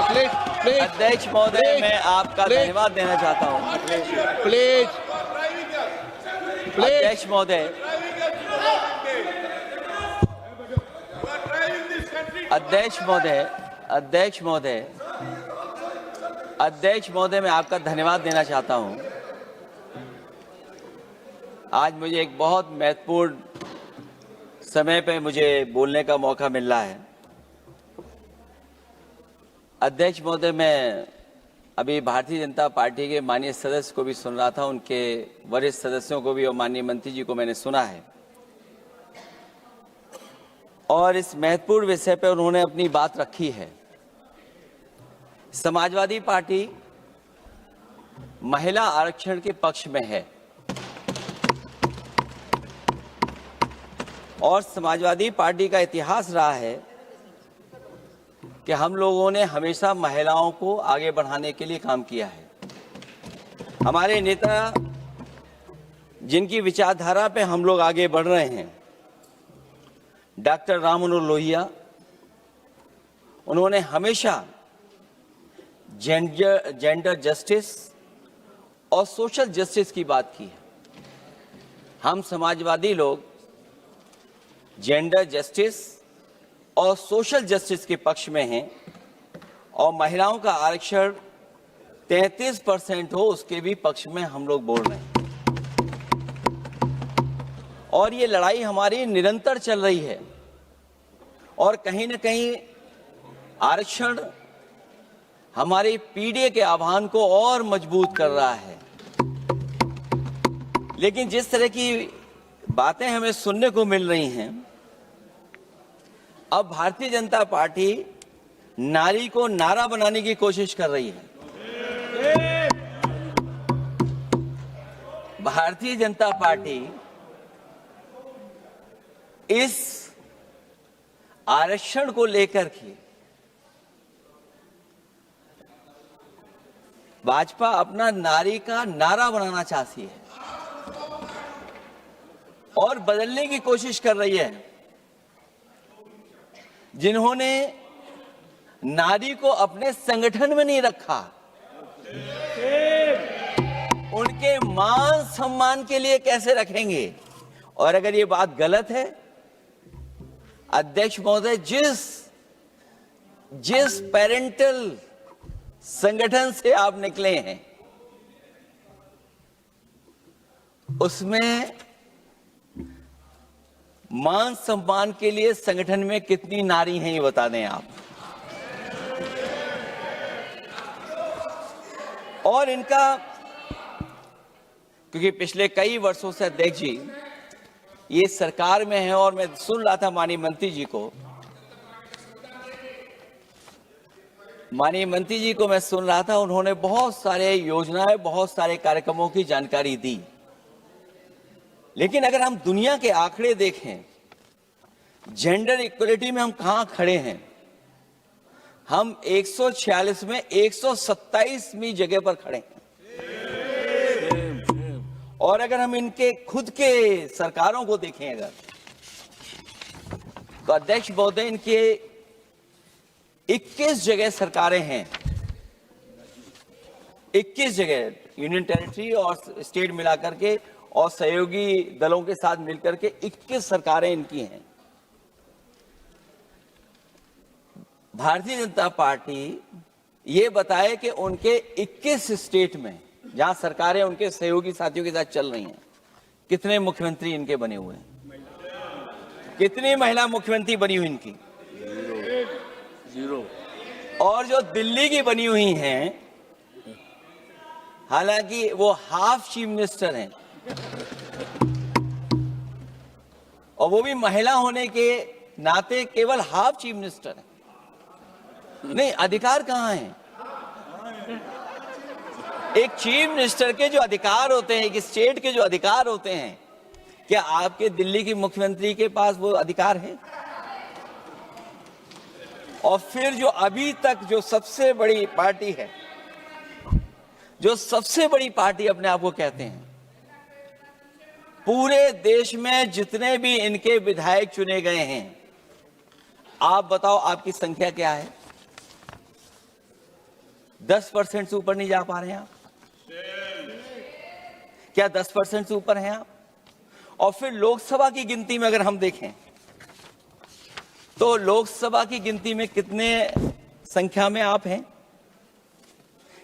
अध्यक्ष महोदय, मैं आपका धन्यवाद देना चाहता हूं। अध्यक्ष महोदय, मैं आपका धन्यवाद देना चाहता हूं। आज मुझे एक बहुत महत्वपूर्ण समय पे मुझे बोलने का मौका मिल रहा है। अध्यक्ष महोदय, मैं अभी भारतीय जनता पार्टी के माननीय सदस्य को भी सुन रहा था, उनके वरिष्ठ सदस्यों को भी और माननीय मंत्री जी को मैंने सुना है, और इस महत्वपूर्ण विषय पर उन्होंने अपनी बात रखी है। समाजवादी पार्टी महिला आरक्षण के पक्ष में है और समाजवादी पार्टी का इतिहास रहा है कि हम लोगों ने हमेशा महिलाओं को आगे बढ़ाने के लिए काम किया है। हमारे नेता जिनकी विचारधारा पे हम लोग आगे बढ़ रहे हैं, डॉक्टर राम मनोहर लोहिया, उन्होंने हमेशा जेंडर जस्टिस और सोशल जस्टिस की बात की है। हम समाजवादी लोग जेंडर जस्टिस और सोशल जस्टिस के पक्ष में हैं और महिलाओं का आरक्षण 33% हो उसके भी पक्ष में हम लोग बोल रहे हैं। और ये लड़ाई हमारी निरंतर चल रही है और कहीं न कहीं आरक्षण हमारी पीढ़ी के आह्वान को और मजबूत कर रहा है। लेकिन जिस तरह की बातें हमें सुनने को मिल रही हैं, अब भारतीय जनता पार्टी नारी को नारा बनाने की कोशिश कर रही है। भारतीय जनता पार्टी इस आरक्षण को लेकर के भाजपा अपना नारी का नारा बनाना चाहती है और बदलने की कोशिश कर रही है। जिन्होंने नारी को अपने संगठन में नहीं रखा, उनके मान सम्मान के लिए कैसे रखेंगे? और अगर ये बात गलत है, अध्यक्ष महोदय, जिस पेरेंटल संगठन से आप निकले हैं उसमें मान सम्मान के लिए संगठन में कितनी नारी हैं ये बता दें आप। और इनका, क्योंकि पिछले कई वर्षों से अध्यक्ष जी ये सरकार में है और मैं सुन रहा था माननीय मंत्री जी को मैं सुन रहा था, उन्होंने बहुत सारे योजनाएं, बहुत सारे कार्यक्रमों की जानकारी दी। लेकिन अगर हम दुनिया के आंकड़े देखें, जेंडर इक्वलिटी में हम कहां खड़े हैं? हम 146 में 127वीं जगह पर खड़े हैं। और अगर हम इनके खुद के सरकारों को देखें अगर, तो अध्यक्ष महोदय, इनके 21 जगह सरकारें हैं। 21 जगह यूनियन टेरिटरी और स्टेट मिलाकर के और सहयोगी दलों के साथ मिलकर के 21 सरकारें इनकी हैं। भारतीय जनता पार्टी ये बताए कि उनके 21 स्टेट में जहां सरकारें उनके सहयोगी साथियों के साथ चल रही हैं, कितने मुख्यमंत्री इनके बने हुए हैं? कितनी महिला मुख्यमंत्री बनी हुई इनकी? जीरो। और जो दिल्ली की बनी हुई हैं, हालांकि वो हाफ चीफ मिनिस्टर हैं और वो भी महिला होने के नाते केवल हाफ चीफ मिनिस्टर हैं। नहीं, अधिकार कहां है? एक चीफ मिनिस्टर के जो अधिकार होते हैं, एक स्टेट के जो अधिकार होते हैं, क्या आपके दिल्ली की मुख्यमंत्री के पास वो अधिकार है? और फिर जो अभी तक जो सबसे बड़ी पार्टी है, जो सबसे बड़ी पार्टी अपने आप को कहते हैं, पूरे देश में जितने भी इनके विधायक चुने गए हैं, आप बताओ आपकी संख्या क्या है? 10% से ऊपर नहीं जा पा रहे हैं आप? क्या 10% से ऊपर हैं आप? और फिर लोकसभा की गिनती में अगर हम देखें तो लोकसभा की गिनती में कितने संख्या में आप हैं?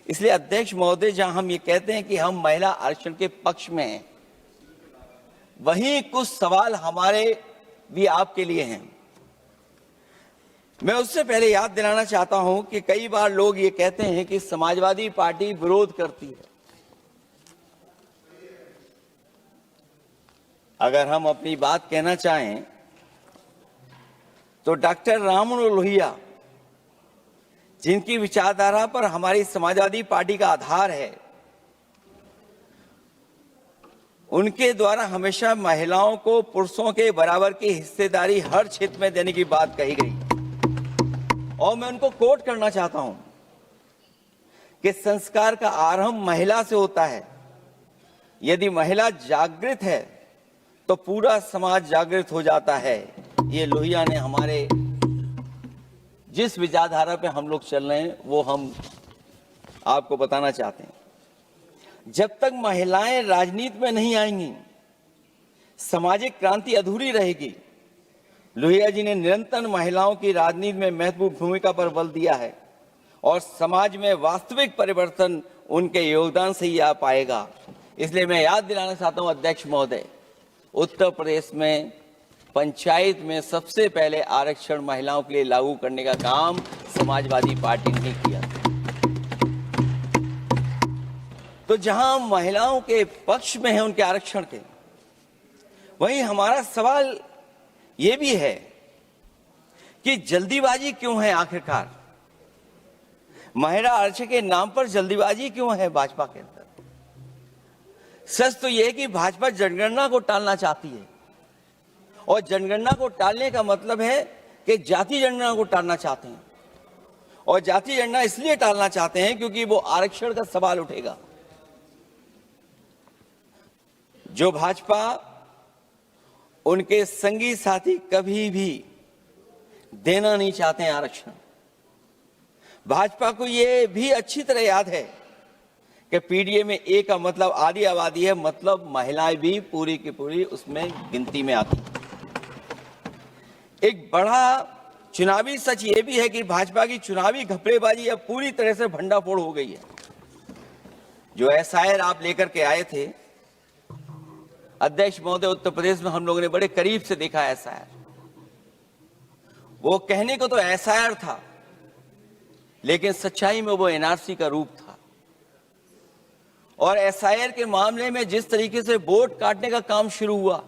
इसलिए अध्यक्ष महोदय, जहां हम ये कहते हैं कि हम महिला आरक्षण के पक्ष में हैं, वहीं कुछ सवाल हमारे भी आपके लिए हैं। मैं उससे पहले याद दिलाना चाहता हूं कि कई बार लोग ये कहते हैं कि समाजवादी पार्टी विरोध करती है। अगर हम अपनी बात कहना चाहें तो डॉक्टर राममनोहर लोहिया, जिनकी विचारधारा पर हमारी समाजवादी पार्टी का आधार है, उनके द्वारा हमेशा महिलाओं को पुरुषों के बराबर की हिस्सेदारी हर क्षेत्र में देने की बात कही गई। और मैं उनको कोट करना चाहता हूं कि संस्कार का आरंभ महिला से होता है। यदि महिला जागृत है तो पूरा समाज जागृत हो जाता है। ये लोहिया ने हमारे जिस विचारधारा पे हम लोग चल रहे हैं वो हम आपको बताना चाहते हैं। जब तक महिलाएं राजनीति में नहीं आएंगी, सामाजिक क्रांति अधूरी रहेगी। लोहिया जी ने निरंतर महिलाओं की राजनीति में महत्वपूर्ण भूमिका पर बल दिया है और समाज में वास्तविक परिवर्तन उनके योगदान से ही आ पाएगा। इसलिए मैं याद दिलाना चाहता हूं अध्यक्ष महोदय, उत्तर प्रदेश में पंचायत में सबसे पहले आरक्षण महिलाओं के लिए लागू करने का काम समाजवादी पार्टी ने किया। तो जहां महिलाओं के पक्ष में है उनके आरक्षण के, वहीं हमारा सवाल यह भी है कि जल्दीबाजी क्यों है? आखिरकार महिला आरक्षण के नाम पर जल्दीबाजी क्यों है भाजपा के अंदर? सच तो यह है कि भाजपा जनगणना को टालना चाहती है, और जनगणना को टालने का मतलब है कि जाति जनगणना को टालना चाहते हैं। और जाति जनगणना इसलिए टालना चाहते हैं क्योंकि वो आरक्षण का सवाल उठेगा। जो भाजपा उनके संगी साथी कभी भी देना नहीं चाहते हैं आरक्षण। भाजपा को यह भी अच्छी तरह याद है कि पीडीए में ए का मतलब आधी आबादी है, मतलब महिलाएं भी पूरी की पूरी उसमें गिनती में आती हैं। एक बड़ा चुनावी सच ये भी है कि भाजपा की चुनावी घपलेबाजी अब पूरी तरह से भंडाफोड़ हो गई है। जो एसआईआर आप लेकर के आए थे अध्यक्ष महोदय, उत्तर प्रदेश में हम लोगों ने बड़े करीब से देखा एसआईआर। वो कहने को तो एसआईआर था, लेकिन सच्चाई में वो एनआरसी का रूप था। और एसआईआर के मामले में जिस तरीके से वोट काटने का काम शुरू हुआ,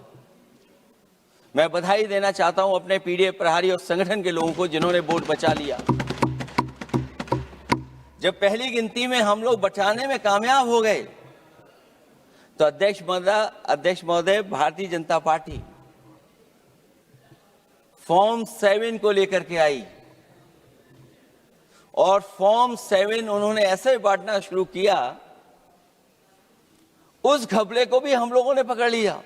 मैं बधाई देना चाहता हूं अपने पीडीए प्रहारी और संगठन के लोगों को जिन्होंने वोट बचा लिया। जब पहली गिनती में हम लोग बचाने में कामयाब हो गए तो अध्यक्ष महोदय भारतीय जनता पार्टी फॉर्म 7 को लेकर के आई और फॉर्म 7 उन्होंने ऐसे बांटना शुरू किया, उस घपले को भी हम लोगों ने पकड़ लिया।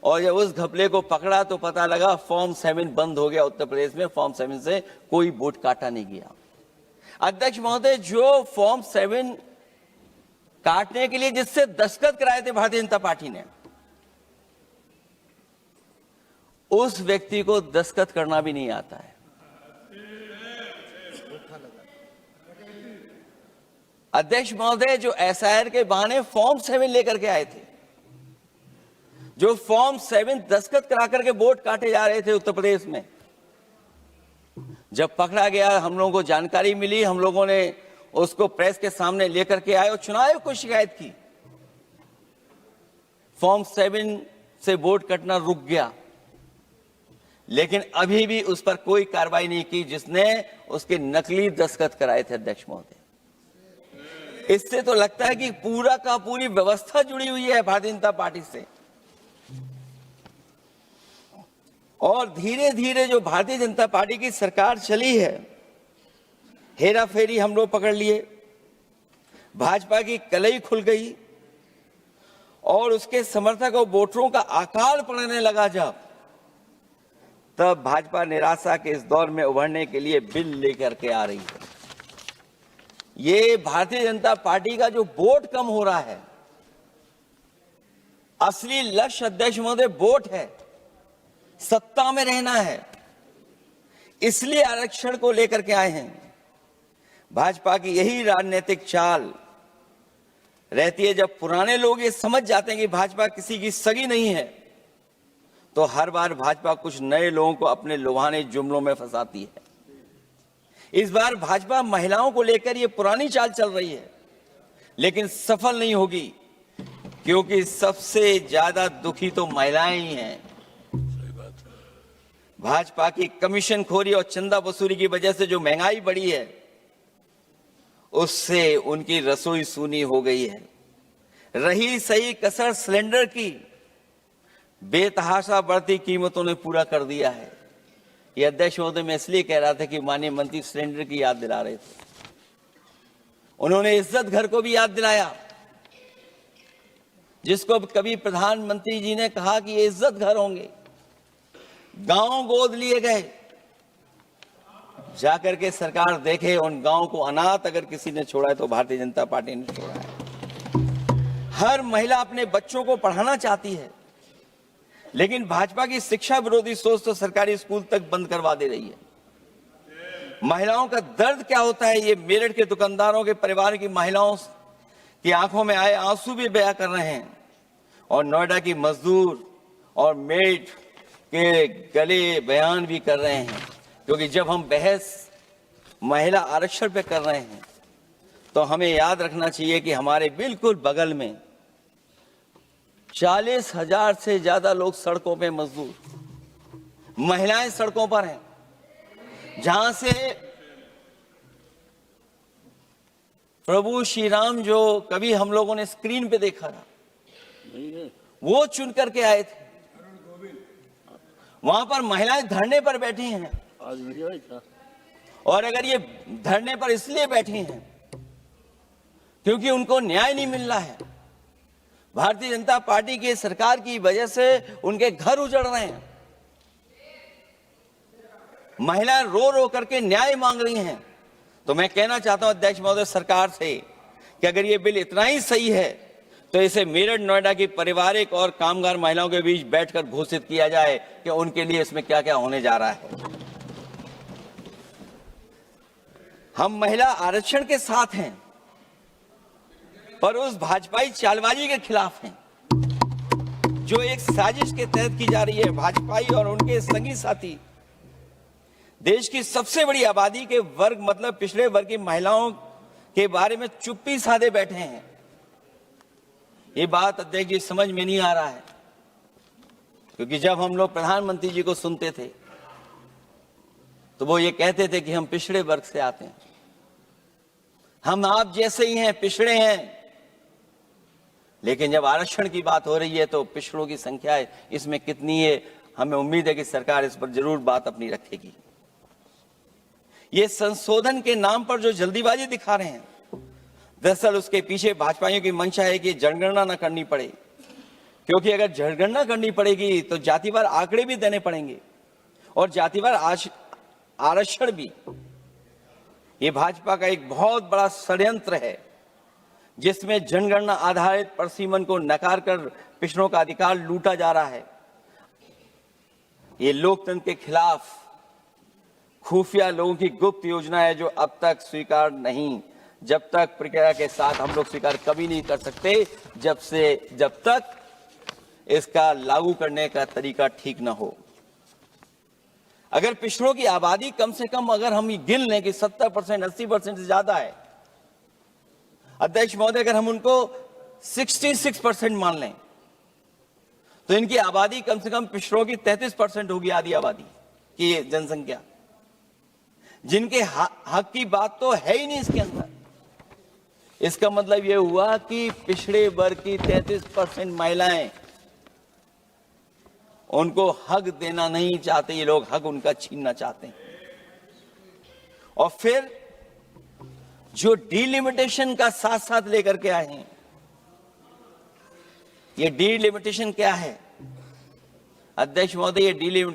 और जब उस घपले को पकड़ा तो पता लगा फॉर्म 7 बंद हो गया उत्तर प्रदेश में। फॉर्म 7 से कोई वोट काटा नहीं गया। अध्यक्ष महोदय, जो फॉर्म 7 काटने के लिए जिससे दस्तखत कराए थे भारतीय जनता पार्टी ने, उस व्यक्ति को दस्तखत करना भी नहीं आता है। अध्यक्ष महोदय, जो एसआईआर के बहाने फॉर्म 7 लेकर के आए थे, जो फॉर्म 7 दस्तखत करा करके वोट काटे जा रहे थे उत्तर प्रदेश में, जब पकड़ा गया, हम लोगों को जानकारी मिली, हम लोगों ने उसको प्रेस के सामने लेकर के आए और चुनाव आयोग को शिकायत की। फॉर्म 7 से वोट कटना रुक गया, लेकिन अभी भी उस पर कोई कार्रवाई नहीं की जिसने उसके नकली दस्तखत कराए थे। अध्यक्ष महोदय, इससे तो लगता है कि पूरा का पूरी व्यवस्था जुड़ी हुई है भारतीय जनता पार्टी से। और धीरे धीरे जो भारतीय जनता पार्टी की सरकार चली है, हेरा फेरी हम लोग पकड़ लिए, भाजपा की कलई खुल गई और उसके समर्थक और वोटरों का अकाल पड़ने लगा। जब तब भाजपा निराशा के इस दौर में उभरने के लिए बिल लेकर के आ रही है। ये भारतीय जनता पार्टी का जो वोट कम हो रहा है, असली लक्ष्य अध्यक्ष महोदय वोट है, सत्ता में रहना है, इसलिए आरक्षण को लेकर के आए हैं। भाजपा की यही राजनीतिक चाल रहती है। जब पुराने लोग ये समझ जाते हैं कि भाजपा किसी की सगी नहीं है, तो हर बार भाजपा कुछ नए लोगों को अपने लुभाने जुमलों में फंसाती है। इस बार भाजपा महिलाओं को लेकर ये पुरानी चाल चल रही है, लेकिन सफल नहीं होगी, क्योंकि सबसे ज्यादा दुखी तो महिलाएं ही हैं। भाजपा की कमीशन खोरी और चंदा वसूली की वजह से जो महंगाई बढ़ी है, उससे उनकी रसोई सूनी हो गई है। रही सही कसर सिलेंडर की, बेतहाशा बढ़ती कीमतों ने पूरा कर दिया है। ये अध्यक्ष महोदय मैं इसलिए कह रहा था कि माननीय मंत्री सिलेंडर की याद दिला रहे थे। उन्होंने इज्जत घर को भी याद दिलाया, जिसको कभी प्रधानमंत्री जी ने कहा कि ये इज्जत घर होंगे। गांव गोद लिए गए, जाकर के सरकार देखे उन गांव को अनाथ अगर किसी ने छोड़ा है तो भारतीय जनता पार्टी ने छोड़ा है। हर महिला अपने बच्चों को पढ़ाना चाहती है, लेकिन भाजपा की शिक्षा विरोधी सोच तो सरकारी स्कूल तक बंद करवा दे रही है। महिलाओं का दर्द क्या होता है, ये मेरठ के दुकानदारों के परिवार की महिलाओं की आंखों में आए आंसू भी बयां कर रहे हैं, और नोएडा की मजदूर और मेड के गले बयान भी कर रहे हैं। क्योंकि जब हम बहस महिला आरक्षण पे कर रहे हैं, तो हमें याद रखना चाहिए कि हमारे बिल्कुल बगल में 40,000 से ज्यादा लोग सड़कों पे मजदूर, महिलाएं सड़कों पर हैं, जहां से प्रभु श्री राम जो कभी हम लोगों ने स्क्रीन पे देखा था, वो चुन करके आए थे। वहां पर महिलाएं धरने पर बैठी हैं, और अगर ये धरने पर इसलिए बैठी हैं क्योंकि उनको न्याय नहीं मिल रहा है, भारतीय जनता पार्टी की सरकार की वजह से उनके घर उजड़ रहे हैं, महिलाएं रो रो करके न्याय मांग रही हैं, तो मैं कहना चाहता हूं अध्यक्ष महोदय सरकार से कि अगर ये बिल इतना ही सही है तो इसे मेरठ नोएडा की पारिवारिक और कामगार महिलाओं के बीच बैठकर घोषित किया जाए कि उनके लिए इसमें क्या क्या होने जा रहा है। हम महिला आरक्षण के साथ हैं, पर उस भाजपाई चालबाजी के खिलाफ हैं जो एक साजिश के तहत की जा रही है। भाजपाई और उनके संगी साथी देश की सबसे बड़ी आबादी के वर्ग मतलब पिछड़े वर्ग की महिलाओं के बारे में चुप्पी साधे बैठे हैं। ये बात अध्यक्ष जी समझ में नहीं आ रहा है, क्योंकि जब हम लोग प्रधानमंत्री जी को सुनते थे तो वो ये कहते थे कि हम पिछड़े वर्ग से आते हैं, हम आप जैसे ही हैं, पिछड़े हैं। लेकिन जब आरक्षण की बात हो रही है तो पिछड़ों की संख्या इसमें कितनी है, हमें उम्मीद है कि सरकार इस पर जरूर बात अपनी रखेगी। ये संशोधन के नाम पर जो जल्दीबाजी दिखा रहे हैं, दरअसल उसके पीछे भाजपाइयों की मंशा है कि जनगणना न करनी पड़े, क्योंकि अगर जनगणना करनी पड़ेगी तो जातिवार आंकड़े भी देने पड़ेंगे और जातिवार आरक्षण भी। ये भाजपा का एक बहुत बड़ा षड्यंत्र है, जिसमें जनगणना आधारित परसीमन को नकार कर पिछड़ों का अधिकार लूटा जा रहा है। ये लोकतंत्र के खिलाफ खुफिया लोगों की गुप्त योजना है, जो अब तक स्वीकार नहीं, जब तक प्रक्रिया के साथ हम लोग स्वीकार कभी नहीं कर सकते, जब तक इसका लागू करने का तरीका ठीक ना हो। अगर पिछड़ों की आबादी कम से कम अगर हम गिन लें कि 70%, 80% से ज्यादा है, अध्यक्ष महोदय अगर हम उनको 66% मान लें, तो इनकी आबादी कम से कम पिछड़ों की 33% होगी, आधी आबादी की जनसंख्या, जिनके हक की बात तो है ही नहीं इसके अंदर। इसका मतलब यह हुआ कि पिछड़े वर्ग की 33% महिलाएं, उनको हक देना नहीं चाहते ये लोग, हक उनका छीनना चाहते हैं। और फिर जो डिलिमिटेशन का साथ साथ लेकर के आए हैं, ये डिलिमिटेशन क्या है अध्यक्ष महोदय? ये डिलिमिटेशन